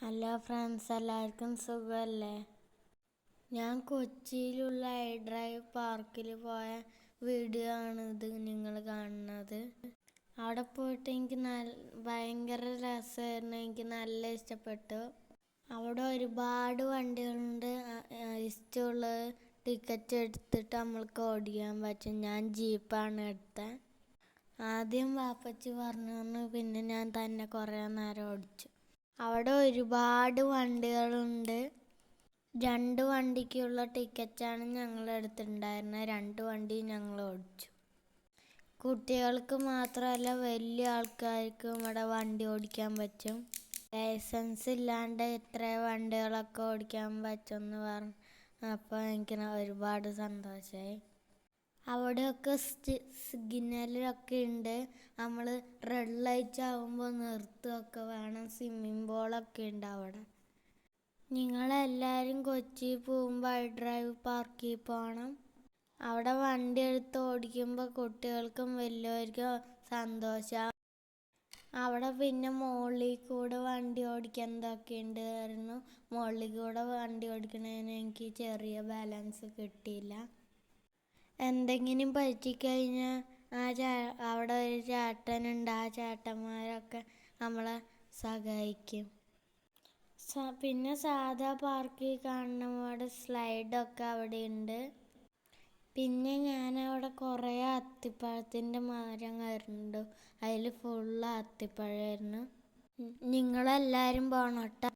Hello friends, എല്ലാവർക്കും സുഖമല്ലേ? ഞാൻ കൊച്ചിയിലുള്ള ഐഡ്രൈവ് പാർക്കിൽ പോയ വീഡിയോ ആണ് ഇത് നിങ്ങൾ കാണുന്നത്. അവിടെ പോയിട്ട് എനിക്ക് ഭയങ്കര രസമായിരുന്നു. എനിക്ക് നല്ല ഇഷ്ടപ്പെട്ടു. അവിടെ ഒരുപാട് വണ്ടികളുണ്ട്. ഇഷ്ടമുള്ള ടിക്കറ്റ് എടുത്തിട്ട് നമ്മൾക്ക് ഓടിക്കാൻ പറ്റും. ഞാൻ ജീപ്പാണ് എടുത്തത്. ആദ്യം വാപ്പച്ചി പറഞ്ഞു, പിന്നെ ഞാൻ തന്നെ കുറേ നേരം ഓടിച്ചു. അവിടെ ഒരുപാട് വണ്ടികളുണ്ട്. 2 വണ്ടിക്കുള്ള ടിക്കറ്റാണ് ഞങ്ങൾ എടുത്തിട്ടുണ്ടായിരുന്നത്. 2 വണ്ടി ഞങ്ങൾ ഓടിച്ചു. കുട്ടികൾക്ക് മാത്രമല്ല, വലിയ ആൾക്കാർക്കും ഇവിടെ വണ്ടി ഓടിക്കാൻ പറ്റും. ലൈസൻസ് ഇല്ലാണ്ട് ഇത്ര വണ്ടികളൊക്കെ ഓടിക്കാൻ പറ്റുമെന്ന് പറഞ്ഞു. അപ്പോൾ എനിക്ക് ഒരുപാട് സന്തോഷമായി. അവിടെയൊക്കെ സിഗ്നലൊക്കെ ഉണ്ട്. നമ്മൾ റെഡ് ലൈറ്റ് ആകുമ്പോൾ നിർത്തുകയൊക്കെ വേണം. സ്വിമ്മിംഗ് പൂളൊക്കെ ഉണ്ട് അവിടെ. നിങ്ങളെല്ലാവരും കൊച്ചി പോകുമ്പോൾ ഐഡ്രൈവ് പാർക്കിൽ പോകണം. അവിടെ വണ്ടി എടുത്ത് ഓടിക്കുമ്പോൾ കുട്ടികൾക്കും വലിയവർക്കും സന്തോഷം. അവിടെ പിന്നെ മുകളിൽ കൂടെ വണ്ടി ഓടിക്കുന്നതൊക്കെ ഉണ്ടായിരുന്നു. മുകളിൽ കൂടെ വണ്ടി ഓടിക്കണതിന് എനിക്ക് ചെറിയ ബാലൻസ് കിട്ടിയില്ല. എന്തെങ്കിലും പറ്റിക്കഴിഞ്ഞാൽ അവിടെ ഒരു ചേട്ടനുണ്ട്. ആ ചേട്ടന്മാരൊക്കെ നമ്മളെ സഹായിക്കും. പിന്നെ സാധാ പാർക്കിൽ കാണുന്ന പോലെ സ്ലൈഡൊക്കെ അവിടെ ഉണ്ട്. പിന്നെ ഞാനവിടെ കുറേ അത്തിപ്പഴത്തിൻ്റെ മരം കയറുന്നുണ്ട്. അതിൽ ഫുള്ള് അത്തിപ്പഴമായിരുന്നു. നിങ്ങളെല്ലാവരും പോകണം കേട്ടോ.